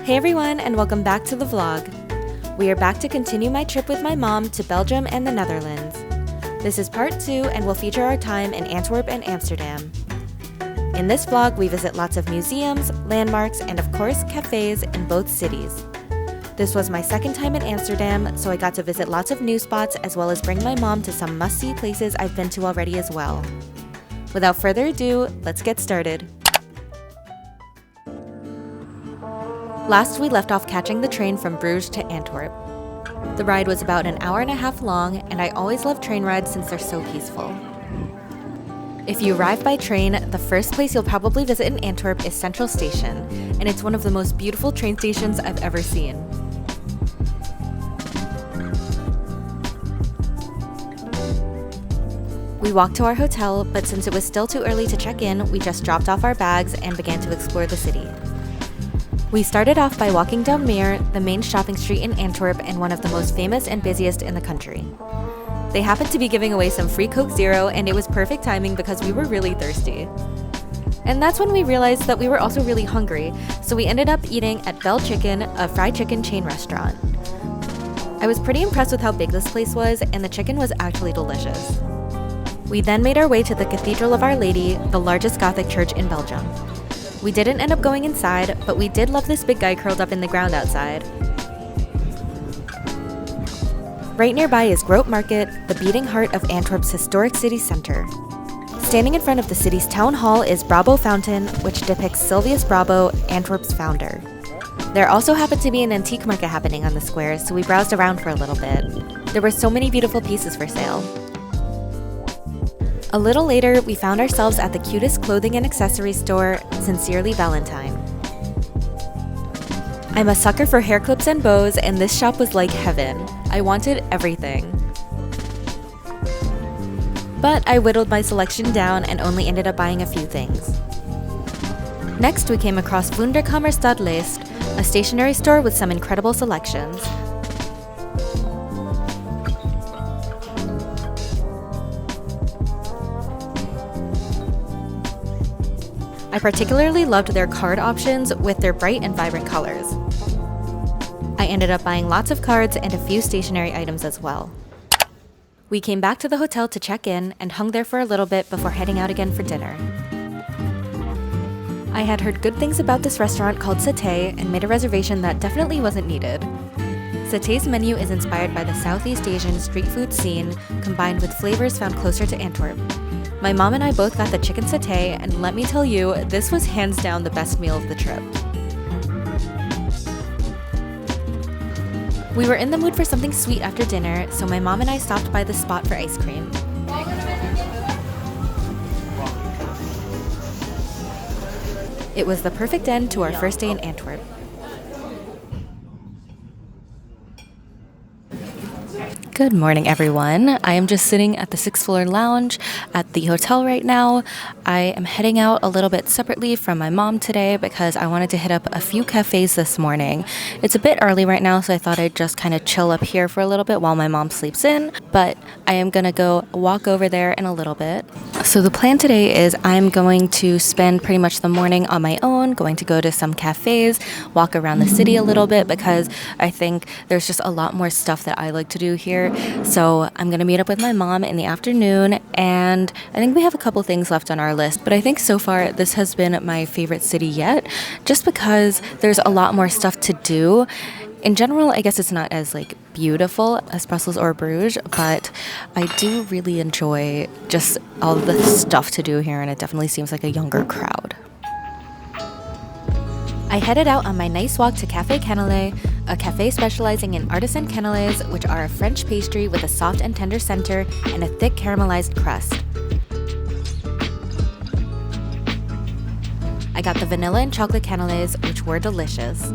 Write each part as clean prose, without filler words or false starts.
Hey everyone, and welcome back to the vlog. We are back to continue my trip with my mom to Belgium and the Netherlands. This is part 2 and will feature our time in Antwerp and Amsterdam. In this vlog, we visit lots of museums, landmarks, and of course, cafes in both cities. This was my second time in Amsterdam, so I got to visit lots of new spots as well as bring my mom to some must-see places I've been to already as well. Without further ado, let's get started. Last, we left off catching the train from Bruges to Antwerp. The ride was about an hour and a half long, and I always love train rides since they're so peaceful. If you arrive by train, the first place you'll probably visit in Antwerp is Central Station, and it's one of the most beautiful train stations I've ever seen. We walked to our hotel, but since it was still too early to check in, we just dropped off our bags and began to explore the city. We started off by walking down Meer, the main shopping street in Antwerp and one of the most famous and busiest in the country. They happened to be giving away some free Coke Zero, and it was perfect timing because we were really thirsty. And that's when we realized that we were also really hungry, so we ended up eating at Bell Chicken, a fried chicken chain restaurant. I was pretty impressed with how big this place was, and the chicken was actually delicious. We then made our way to the Cathedral of Our Lady, the largest Gothic church in Belgium. We didn't end up going inside, but we did love this big guy curled up in the ground outside. Right nearby is Grote Market, the beating heart of Antwerp's historic city centre. Standing in front of the city's town hall is Brabo Fountain, which depicts Sylvius Brabo, Antwerp's founder. There also happened to be an antique market happening on the square, so we browsed around for a little bit. There were so many beautiful pieces for sale. A little later, we found ourselves at the cutest clothing and accessory store, Sincerely Valentine. I'm a sucker for hair clips and bows, and this shop was like heaven. I wanted everything. But I whittled my selection down and only ended up buying a few things. Next, we came across Wunderkammer Stadleest, a stationery store with some incredible selections. I particularly loved their card options with their bright and vibrant colors. I ended up buying lots of cards and a few stationery items as well. We came back to the hotel to check in and hung there for a little bit before heading out again for dinner. I had heard good things about this restaurant called Satay and made a reservation that definitely wasn't needed. Satay's menu is inspired by the Southeast Asian street food scene, combined with flavors found closer to Antwerp. My mom and I both got the chicken satay, and let me tell you, this was hands down the best meal of the trip. We were in the mood for something sweet after dinner, so my mom and I stopped by the spot for ice cream. It was the perfect end to our first day in Antwerp. Good morning, everyone. I am just sitting at the 6th floor lounge at the hotel right now. I am heading out a little bit separately from my mom today because I wanted to hit up a few cafes this morning. It's a bit early right now, so I thought I'd just kind of chill up here for a little bit while my mom sleeps in, but I am gonna go walk over there in a little bit. So the plan today is I'm going to spend pretty much the morning on my own, going to go to some cafes, walk around the city a little bit because I think there's just a lot more stuff that I like to do here. So I'm going to meet up with my mom in the afternoon, and I think we have a couple things left on our list, but I think so far this has been my favorite city yet, just because there's a lot more stuff to do. In general, I guess it's not as beautiful as Brussels or Bruges, but I do really enjoy just all the stuff to do here, and it definitely seems like a younger crowd. I headed out on my nice walk to Café Canal, a cafe specializing in artisan canelés, which are a French pastry with a soft and tender center and a thick caramelized crust. I got the vanilla and chocolate canelés, which were delicious.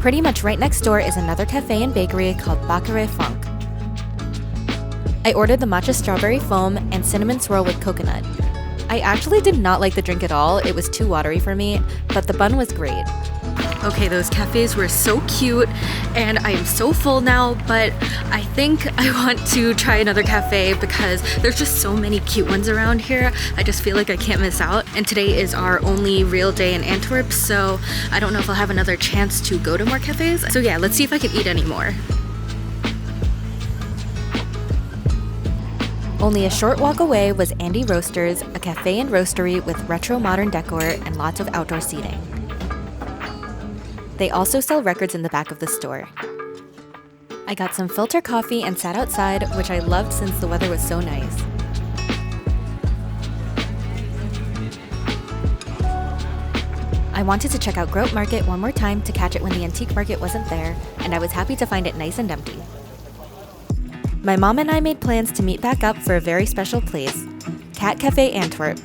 Pretty much right next door is another cafe and bakery called Bakkerij Frank. I ordered the matcha strawberry foam and cinnamon swirl with coconut. I actually did not like the drink at all. It was too watery for me, but the bun was great. Okay, those cafes were so cute and I am so full now, but I think I want to try another cafe because there's just so many cute ones around here. I just feel like I can't miss out. And today is our only real day in Antwerp, so I don't know if I'll have another chance to go to more cafes. So yeah, let's see if I can eat any more. Only a short walk away was Andy Roasters, a cafe and roastery with retro modern decor and lots of outdoor seating. They also sell records in the back of the store. I got some filter coffee and sat outside, which I loved since the weather was so nice. I wanted to check out Grote Market one more time to catch it when the antique market wasn't there, and I was happy to find it nice and empty. My mom and I made plans to meet back up for a very special place, Café Antwerp.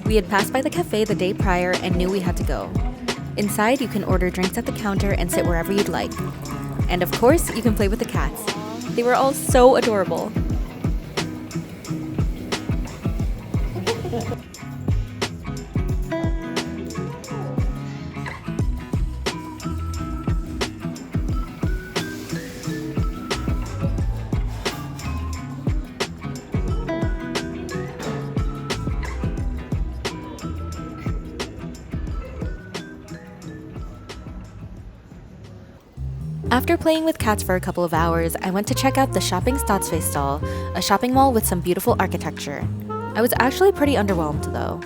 We had passed by the cafe the day prior and knew we had to go. Inside, you can order drinks at the counter and sit wherever you'd like. And of course, you can play with the cats. They were all so adorable. After playing with cats for a couple of hours, I went to check out the Shopping Stadsfeestal, a shopping mall with some beautiful architecture. I was actually pretty underwhelmed though.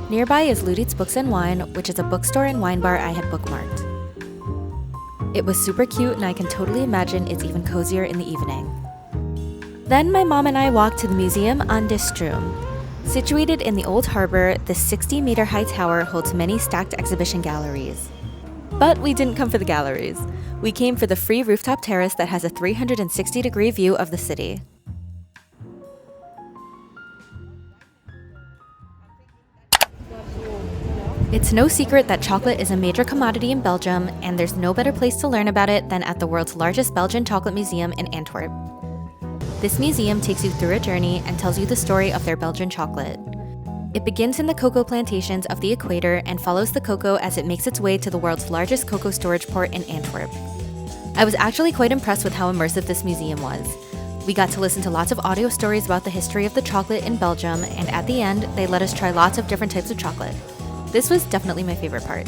Nearby is Ludit's Books and Wine, which is a bookstore and wine bar I had bookmarked. It was super cute and I can totally imagine it's even cozier in the evening. Then my mom and I walked to the Museum an de Stroom. Situated in the old harbor, this 60-meter high tower holds many stacked exhibition galleries. But we didn't come for the galleries. We came for the free rooftop terrace that has a 360-degree view of the city. It's no secret that chocolate is a major commodity in Belgium, and there's no better place to learn about it than at the world's largest Belgian chocolate museum in Antwerp. This museum takes you through a journey and tells you the story of their Belgian chocolate. It begins in the cocoa plantations of the equator and follows the cocoa as it makes its way to the world's largest cocoa storage port in Antwerp. I was actually quite impressed with how immersive this museum was. We got to listen to lots of audio stories about the history of the chocolate in Belgium, and at the end, they let us try lots of different types of chocolate. This was definitely my favorite part.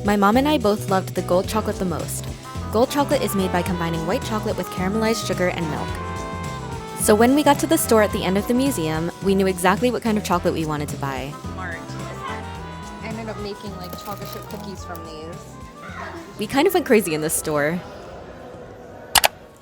My mom and I both loved the gold chocolate the most. Gold chocolate is made by combining white chocolate with caramelized sugar and milk. So when we got to the store at the end of the museum, we knew exactly what kind of chocolate we wanted to buy. Markt. I ended up making like chocolate chip cookies from these. We kind of went crazy in this store.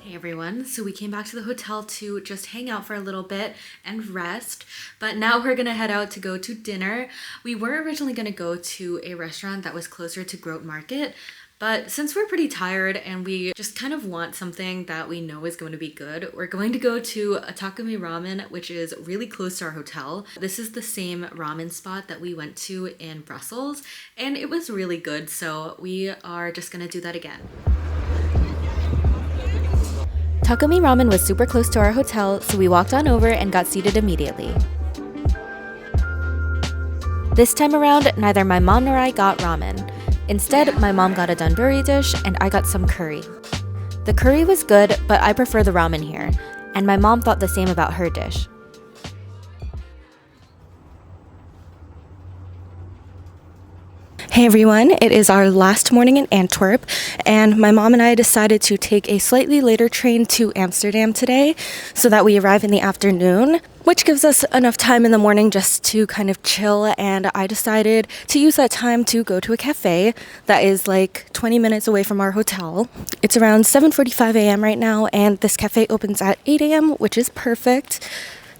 Hey everyone, so we came back to the hotel to just hang out for a little bit and rest, but now we're gonna head out to go to dinner. We were originally gonna go to a restaurant that was closer to Grote Market, but since we're pretty tired and we just kind of want something that we know is going to be good, we're going to go to a Takumi Ramen, which is really close to our hotel. This is the same ramen spot that we went to in Brussels, and it was really good, so we are just gonna do that again. Takumi Ramen was super close to our hotel, so we walked on over and got seated immediately. This time around, neither my mom nor I got ramen. Instead, my mom got a donburi dish and I got some curry. The curry was good, but I prefer the ramen here, and my mom thought the same about her dish. Hey everyone, it is our last morning in Antwerp, and my mom and I decided to take a slightly later train to Amsterdam today so that we arrive in the afternoon, which gives us enough time in the morning just to kind of chill, and I decided to use that time to go to a cafe that is like 20 minutes away from our hotel. It's around 7:45 a.m. right now, and this cafe opens at 8 a.m., which is perfect.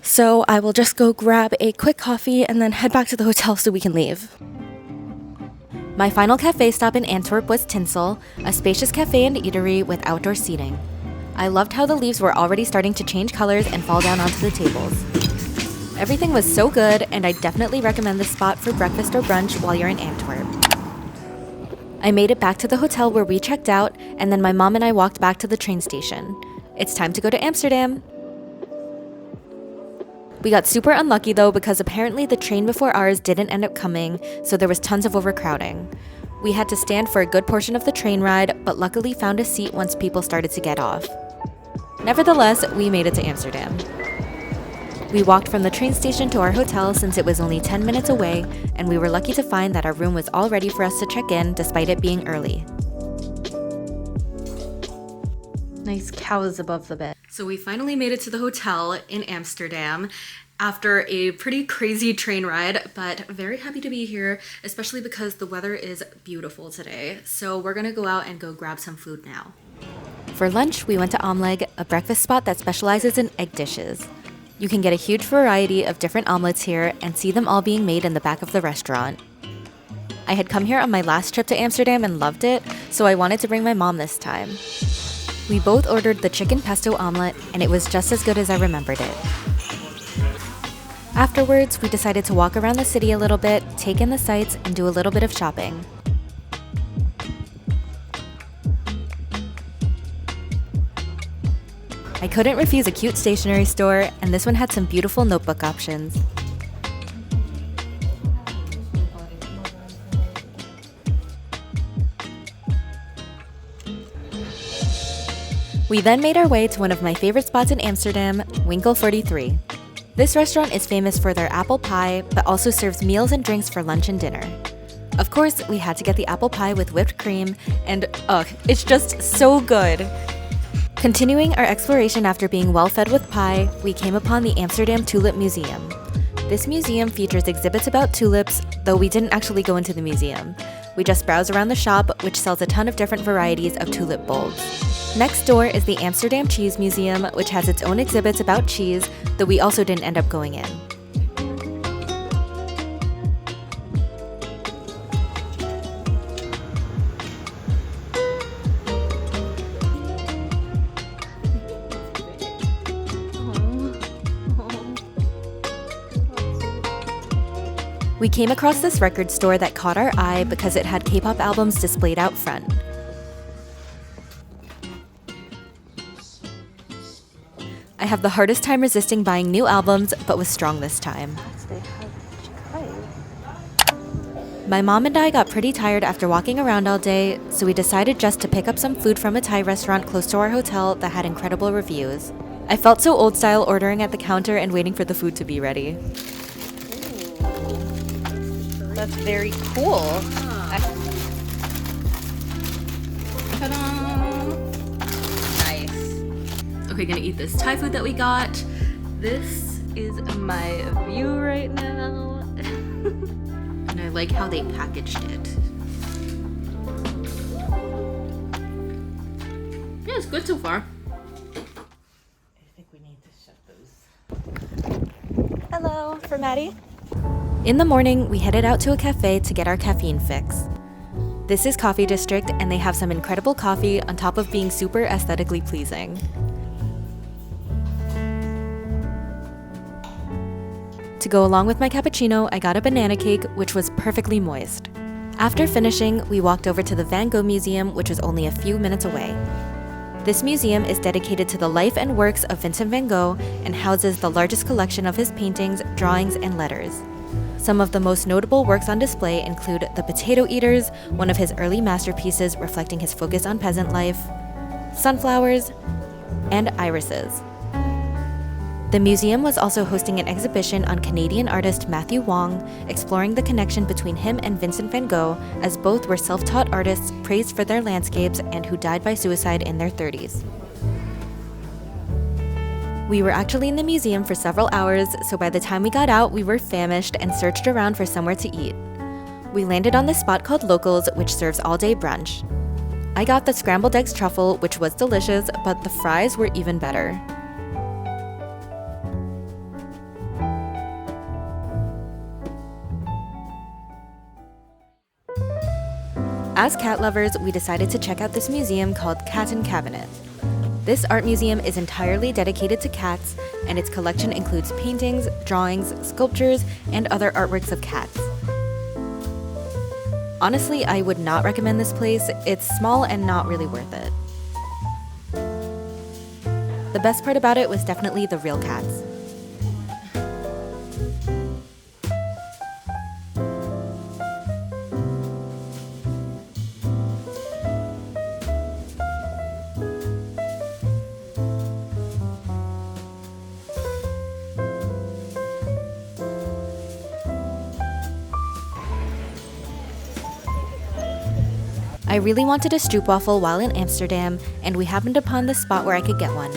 So I will just go grab a quick coffee and then head back to the hotel so we can leave. My final cafe stop in Antwerp was Tinsel, a spacious cafe and eatery with outdoor seating. I loved how the leaves were already starting to change colors and fall down onto the tables. Everything was so good, and I definitely recommend this spot for breakfast or brunch while you're in Antwerp. I made it back to the hotel where we checked out, and then my mom and I walked back to the train station. It's time to go to Amsterdam. We got super unlucky though because apparently the train before ours didn't end up coming, so there was tons of overcrowding. We had to stand for a good portion of the train ride, but luckily found a seat once people started to get off. Nevertheless, we made it to Amsterdam. We walked from the train station to our hotel since it was only 10 minutes away, and we were lucky to find that our room was all ready for us to check in despite it being early. Nice cows above the bed. So we finally made it to the hotel in Amsterdam after a pretty crazy train ride, but very happy to be here, especially because the weather is beautiful today. So we're gonna go out and go grab some food now. For lunch, we went to Omelegg, a breakfast spot that specializes in egg dishes. You can get a huge variety of different omelets here and see them all being made in the back of the restaurant. I had come here on my last trip to Amsterdam and loved it, so I wanted to bring my mom this time. We both ordered the chicken pesto omelet, and it was just as good as I remembered it. Afterwards, we decided to walk around the city a little bit, take in the sights, and do a little bit of shopping. I couldn't refuse a cute stationery store, and this one had some beautiful notebook options. We then made our way to one of my favorite spots in Amsterdam, Winkel 43. This restaurant is famous for their apple pie, but also serves meals and drinks for lunch and dinner. Of course, we had to get the apple pie with whipped cream, and ugh, it's just so good. Continuing our exploration after being well fed with pie, we came upon the Amsterdam Tulip Museum. This museum features exhibits about tulips, though we didn't actually go into the museum. We just browsed around the shop, which sells a ton of different varieties of tulip bulbs. Next door is the Amsterdam Cheese Museum, which has its own exhibits about cheese, though we also didn't end up going in. We came across this record store that caught our eye because it had K-pop albums displayed out front. I have the hardest time resisting buying new albums, but was strong this time. My mom and I got pretty tired after walking around all day, so we decided just to pick up some food from a Thai restaurant close to our hotel that had incredible reviews. I felt so old style ordering at the counter and waiting for the food to be ready. That's very cool. Ta-da! Nice. Okay, gonna eat this Thai food that we got. This is my view right now. And I like how they packaged it. Yeah, it's good so far. I think we need to shut those. Hello, for Maddie. In the morning, we headed out to a cafe to get our caffeine fix. This is Coffee District, and they have some incredible coffee on top of being super aesthetically pleasing. To go along with my cappuccino, I got a banana cake, which was perfectly moist. After finishing, we walked over to the Van Gogh Museum, which was only a few minutes away. This museum is dedicated to the life and works of Vincent van Gogh and houses the largest collection of his paintings, drawings, and letters. Some of the most notable works on display include The Potato Eaters, one of his early masterpieces reflecting his focus on peasant life, sunflowers, and irises. The museum was also hosting an exhibition on Canadian artist Matthew Wong, exploring the connection between him and Vincent van Gogh, as both were self-taught artists praised for their landscapes and who died by suicide in their 30s. We were actually in the museum for several hours, so by the time we got out, we were famished and searched around for somewhere to eat. We landed on this spot called Locals, which serves all-day brunch. I got the scrambled eggs truffle, which was delicious, but the fries were even better. As cat lovers, we decided to check out this museum called KattenKabinet. This art museum is entirely dedicated to cats, and its collection includes paintings, drawings, sculptures, and other artworks of cats. Honestly, I would not recommend this place. It's small and not really worth it. The best part about it was definitely the real cats. I really wanted a stroopwafel while in Amsterdam, and we happened upon the spot where I could get one.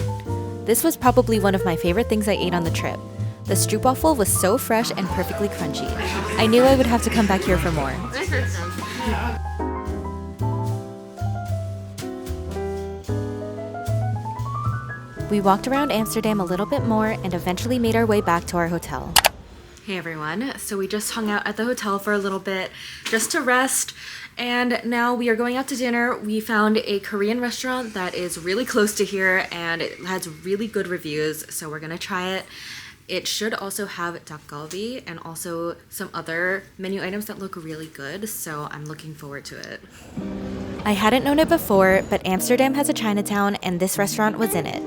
This was probably one of my favorite things I ate on the trip. The stroopwafel was so fresh and perfectly crunchy. I knew I would have to come back here for more. We walked around Amsterdam a little bit more and eventually made our way back to our hotel. Hey everyone, so we just hung out at the hotel for a little bit just to rest, and now we are going out to dinner. We found a Korean restaurant that is really close to here and it has really good reviews, so we're gonna try it. It should also have 닭갈비 and also some other menu items that look really good, so I'm looking forward to it. I hadn't known it before, but Amsterdam has a Chinatown and this restaurant was in it.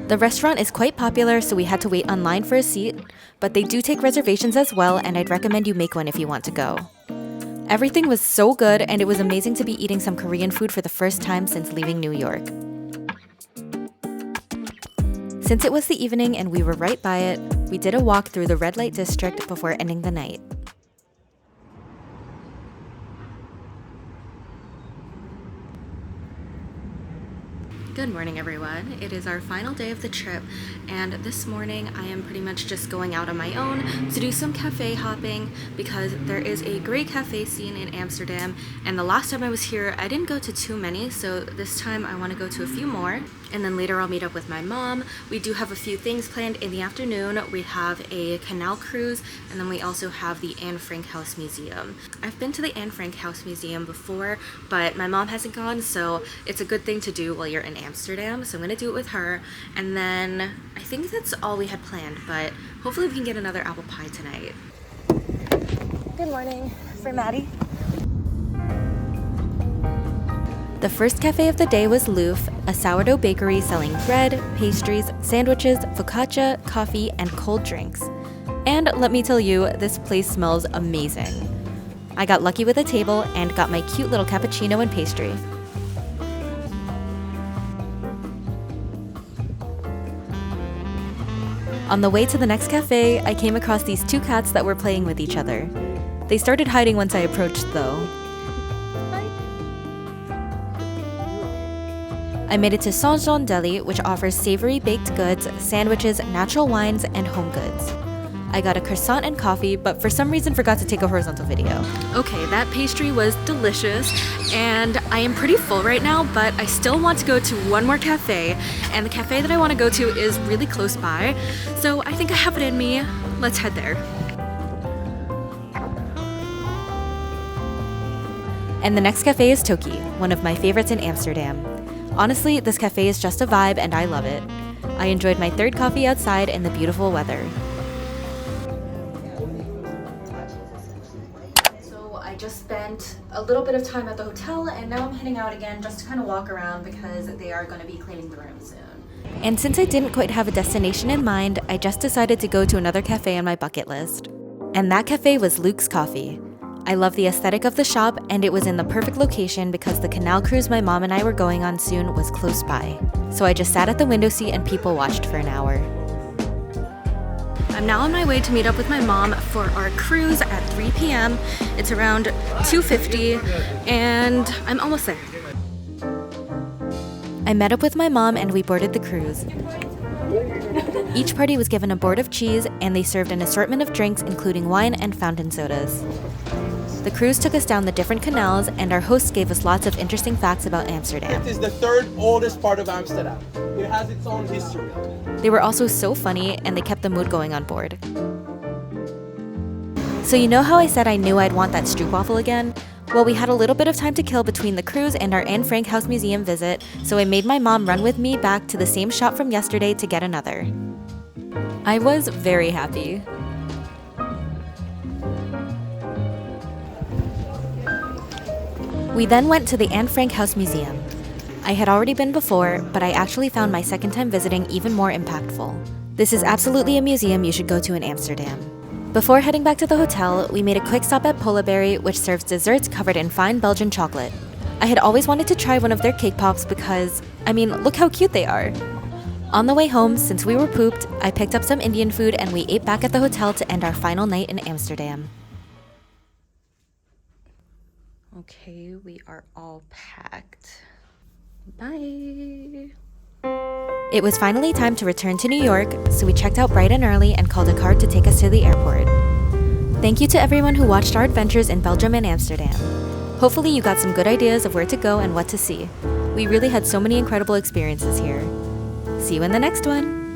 The restaurant is quite popular, so we had to wait online for a seat, but they do take reservations as well, and I'd recommend you make one if you want to go. Everything was so good, and it was amazing to be eating some Korean food for the first time since leaving New York. Since it was the evening and we were right by it, we did a walk through the red light district before ending the night. Good morning everyone. It is our final day of the trip, and this morning I am pretty much just going out on my own to do some cafe hopping because there is a great cafe scene in Amsterdam, and the last time I was here I didn't go to too many, so this time I want to go to a few more. And then later I'll meet up with my mom. We do have a few things planned in the afternoon. We have a canal cruise, and then we also have the Anne Frank House Museum. I've been to the Anne Frank House Museum before, but my mom hasn't gone, so it's a good thing to do while you're in Amsterdam. So I'm gonna do it with her. And then I think that's all we had planned, but hopefully we can get another apple pie tonight. Good morning for Maddie. The first cafe of the day was Loof, a sourdough bakery selling bread, pastries, sandwiches, focaccia, coffee, and cold drinks. And let me tell you, this place smells amazing. I got lucky with a table and got my cute little cappuccino and pastry. On the way to the next cafe, I came across these two cats that were playing with each other. They started hiding once I approached though. I made it to Saint-Jean Deli, which offers savory baked goods, sandwiches, natural wines, and home goods. I got a croissant and coffee, but for some reason forgot to take a horizontal video. Okay, that pastry was delicious, and I am pretty full right now, but I still want to go to one more cafe, and the cafe that I want to go to is really close by, so I think I have it in me. Let's head there. And the next cafe is Toki, one of my favorites in Amsterdam. Honestly, this cafe is just a vibe and I love it. I enjoyed my third coffee outside in the beautiful weather. So I just spent a little bit of time at the hotel and now I'm heading out again just to kind of walk around because they are going to be cleaning the room soon. And since I didn't quite have a destination in mind, I just decided to go to another cafe on my bucket list. And that cafe was Luke's Coffee. I love the aesthetic of the shop, and it was in the perfect location because the canal cruise my mom and I were going on soon was close by. So I just sat at the window seat and people watched for an hour. I'm now on my way to meet up with my mom for our cruise at 3 p.m. It's around 2:50 and I'm almost there. I met up with my mom and we boarded the cruise. Each party was given a board of cheese and they served an assortment of drinks including wine and fountain sodas. The cruise took us down the different canals, and our hosts gave us lots of interesting facts about Amsterdam. It is the third oldest part of Amsterdam. It has its own history. They were also so funny, and they kept the mood going on board. So you know how I said I knew I'd want that stroopwafel again? Well, we had a little bit of time to kill between the cruise and our Anne Frank House Museum visit, so I made my mom run with me back to the same shop from yesterday to get another. I was very happy. We then went to the Anne Frank House Museum. I had already been before, but I actually found my second time visiting even more impactful. This is absolutely a museum you should go to in Amsterdam. Before heading back to the hotel, we made a quick stop at Poleberry, which serves desserts covered in fine Belgian chocolate. I had always wanted to try one of their cake pops because, I mean, look how cute they are. On the way home, since we were pooped, I picked up some Indian food and we ate back at the hotel to end our final night in Amsterdam. Okay, we are all packed. Bye. It was finally time to return to New York, so we checked out bright and early and called a car to take us to the airport. Thank you to everyone who watched our adventures in Belgium and Amsterdam. Hopefully you got some good ideas of where to go and what to see. We really had so many incredible experiences here. See you in the next one!